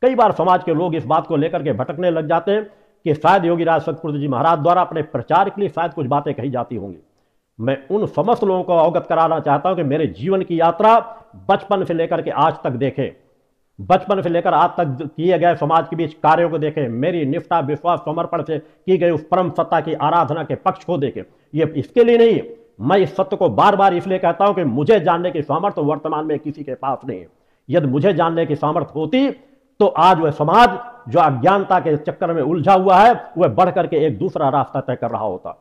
कई बार समाज के लोग इस बात को लेकर के भटकने लग जाते हैं कि शायद योगीराज सतपुरुष जी महाराज द्वारा अपने प्रचार के लिए शायद कुछ बातें कही जाती होंगी। मैं उन समस्त लोगों को अवगत कराना चाहता हूं कि मेरे जीवन की यात्रा बचपन से लेकर के आज तक देखें, बचपन से लेकर आज तक किए गए समाज के बीच कार्यों को देखें, मेरी निष्ठा विश्वास समर्पण से की गई उस परम सत्ता की आराधना के पक्ष को देखें। ये इसके लिए नहीं, मैं इस सत्य को बार बार इसलिए कहता हूं कि मुझे जानने की सामर्थ्य वर्तमान में किसी के पास नहीं है। यदि मुझे जानने की सामर्थ्य होती तो आज वह समाज जो अज्ञानता के चक्कर में उलझा हुआ है वह बढ़ करके एक दूसरा रास्ता तय कर रहा होता।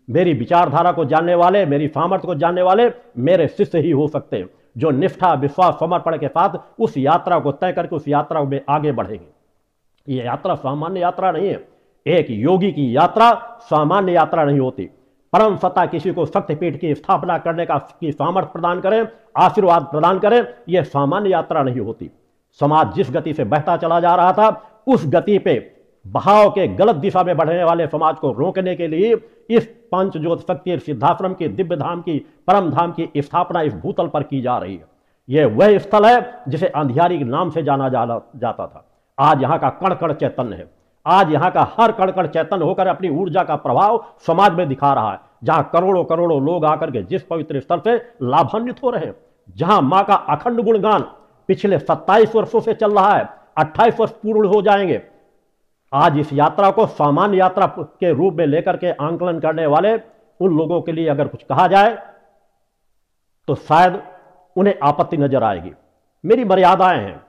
मेरी विचारधारा को जानने वाले, मेरी सामर्थ्य को जानने वाले मेरे शिष्य ही हो सकते हैं, जो निष्ठा विश्वास समर्पण के साथ उस यात्रा को तय करके उस यात्रा में आगे बढ़ेंगे। यह यात्रा सामान्य यात्रा नहीं है। एक योगी की यात्रा सामान्य यात्रा नहीं होती। परम सत्ता किसी को शक्तिपीठ की स्थापना करने की सामर्थ्य प्रदान करे, आशीर्वाद प्रदान करे, यह सामान्य यात्रा नहीं होती। समाज जिस गति से बहता चला जा रहा था उस गति पे बहाव के गलत दिशा में बढ़ने वाले समाज को रोकने के लिए इस पंच ज्योत शक्ति सिद्धाश्रम की दिव्य धाम की परम धाम की स्थापना इस भूतल पर की जा रही है। यह वह स्थल है जिसे अंधियारी के नाम से जाना जाता था। आज यहाँ का कण कण चैतन्य है। आज यहाँ का हर कण कण चैतन्य होकर अपनी ऊर्जा का प्रभाव समाज में दिखा रहा है। जहां करोड़ों करोड़ों लोग आकर के जिस पवित्र स्थल से लाभान्वित हो रहे हैं, जहां मां का अखंड गुणगान पिछले 27 वर्षों से चल रहा है, 28 वर्ष पूर्ण हो जाएंगे। आज इस यात्रा को सामान्य यात्रा के रूप में लेकर के आंकलन करने वाले उन लोगों के लिए अगर कुछ कहा जाए तो शायद उन्हें आपत्ति नजर आएगी। मेरी मर्यादाएं हैं,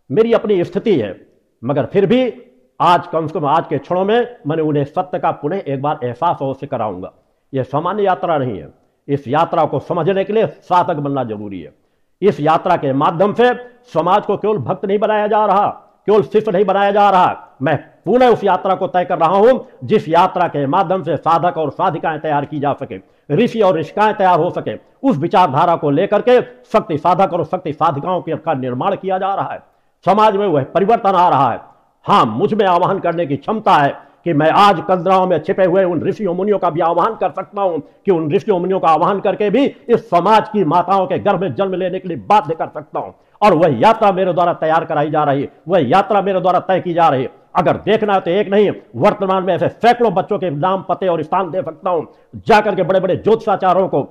मेरी अपनी स्थिति है, मगर फिर भी आज कम से कम आज के क्षणों में मैंने उन्हें सत्य का पुनः एक बार एहसास अवश्य कराऊंगा। यह सामान्य यात्रा नहीं है। इस यात्रा को समझने के लिए साधक बनना जरूरी है। इस यात्रा के माध्यम से समाज को केवल भक्त नहीं बनाया जा रहा, केवल शिष्य नहीं बनाया जा रहा। मैं पुनः उस यात्रा को तय कर रहा हूं जिस यात्रा के माध्यम से साधक और साधिकाएं तैयार की जा सके, ऋषि और ऋषिकाएं तैयार हो सके। उस विचारधारा को लेकर के शक्ति साधक और शक्ति साधिकाओं का निर्माण किया जा रहा है। समाज में वह परिवर्तन आ रहा है। हाँ, मुझ में आह्वान करने की क्षमता है कि मैं आज कदराओं में छिपे हुए उन ऋषियों मुनियों का भी आह्वान कर सकता हूं, कि उन ऋषियों मुनियों का आह्वान करके भी इस समाज की माताओं के गर्भ में जन्म लेने के लिए बाध्य कर सकता हूं। और वह यात्रा मेरे द्वारा तैयार कराई जा रही है, वह यात्रा मेरे द्वारा तय की जा रही है। अगर देखना है तो एक नहीं, वर्तमान में ऐसे सैकड़ों बच्चों के नाम पते और स्थान दे सकता हूं। जाकर के बड़े बड़े ज्योतिषाचार्यों को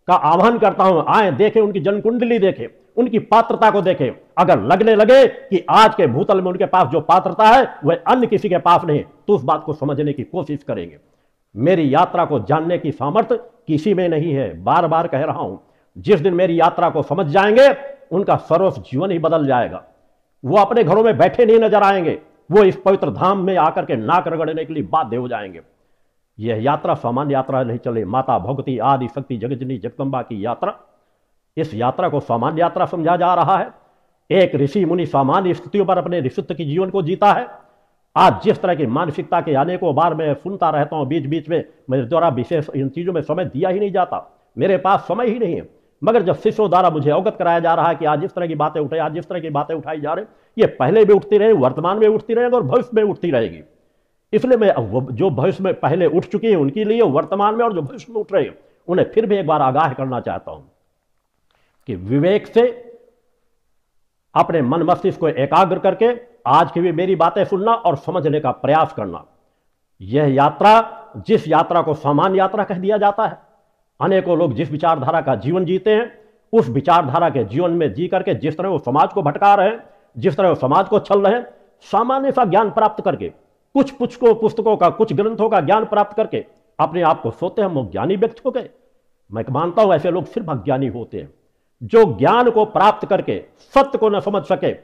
का आह्वान करता हूं, आए देखें, उनकी जन्म कुंडली देखें, उनकी पात्रता को देखें। अगर लगने लगे कि आज के भूतल में उनके पास जो पात्रता है वह अन्य किसी के पास नहीं, तो उस बात को समझने की कोशिश करेंगे। मेरी यात्रा को जानने की सामर्थ्य किसी में नहीं है। बार बार कह रहा हूं, जिस दिन मेरी यात्रा को समझ जाएंगे उनका सर्वस्व जीवन ही बदल जाएगा। वो अपने घरों में बैठे नहीं नजर आएंगे, वो इस पवित्र धाम में आकर के नाक रगड़ने के लिए बाध्य हो जाएंगे। यह यात्रा सामान्य यात्रा नहीं चले। माता भगवती आदि शक्ति जगजननी जगदम्बा की यात्रा, इस यात्रा को सामान्य यात्रा समझा जा रहा है। एक ऋषि मुनि सामान्य स्थितियों पर अपने ऋषित्व की जीवन को जीता है। आज जिस तरह की मानसिकता के अनेकों बार मैं सुनता रहता हूं, बीच बीच में मेरे द्वारा विशेष इन चीजों में समय दिया ही नहीं जाता, मेरे पास समय ही नहीं है। मगर जब शिष्यों द्वारा मुझे अवगत कराया जा रहा है कि आज जिस तरह की बातें उठाई, आज जिस तरह की बातें उठाई जा रही, ये पहले भी उठती रही, वर्तमान में उठती रहेगी और भविष्य में उठती रहेगी। इसलिए मैं जो भविष्य में पहले उठ चुकी है उनके लिए, वर्तमान में और जो भविष्य में उठ रहे हैं उन्हें फिर भी एक बार आगाह करना चाहता हूं कि विवेक से अपने मन मस्तिष्क को एकाग्र करके आज की भी मेरी बातें सुनना और समझने का प्रयास करना। यह यात्रा, जिस यात्रा को सामान्य यात्रा कह दिया जाता है, अनेकों लोग जिस विचारधारा का जीवन जीते हैं उस विचारधारा के जीवन में जी करके जिस तरह वो समाज को भटका रहे हैं, जिस तरह वो समाज को छल रहे हैं, सामान्य सा ज्ञान प्राप्त करके, कुछ पुस्तकों का, कुछ ग्रंथों का ज्ञान प्राप्त करके अपने आप को सोते हम लोग ज्ञानी व्यक्ति हो गए। मैं मानता हूं ऐसे लोग सिर्फ अज्ञानी होते हैं जो ज्ञान को प्राप्त करके सत्य को न समझ सके।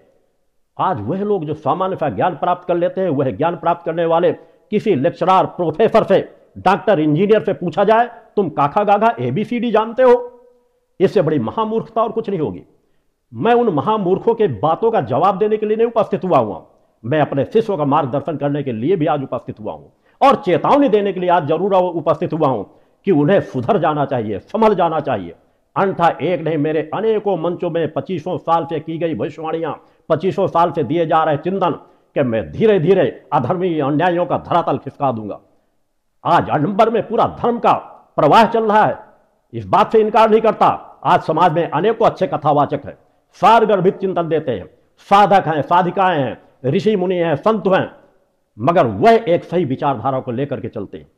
आज वह लोग जो सामान्य सा ज्ञान प्राप्त कर लेते हैं, वह ज्ञान प्राप्त करने वाले किसी लेक्चरर, प्रोफेसर से, डॉक्टर, इंजीनियर से पूछा जाए तुम काखा गाघा ABCD जानते हो, इससे बड़ी महामूर्खता और कुछ नहीं होगी। मैं उन महामूर्खों के बातों का जवाब देने के लिए नहीं उपस्थित हुआ हूं, मैं अपने शिष्यों का मार्गदर्शन करने के लिए भी आज उपस्थित हुआ हूं और चेतावनी देने के लिए आज जरूर उपस्थित हुआ हूं कि उन्हें सुधर जाना चाहिए, संभल जाना चाहिए। अन्यथा एक नहीं, मेरे अनेकों मंचों में 2500 साल से की गई भविष्यवाणियां, 2500 साल से दिए जा रहे चिंतन कि मैं धीरे धीरे अधर्मी अन्यायों का धरातल खिसका दूंगा। आज अडंबर में पूरा धर्म का प्रवाह चल रहा है, इस बात से इनकार नहीं करता। आज समाज में अनेकों अच्छे कथावाचक हैं, सारगर्भित चिंतन देते हैं, साधक हैं, साधिकाएं हैं, ऋषि मुनि हैं, संत हैं, मगर वह एक सही विचारधारा को लेकर के चलते हैं।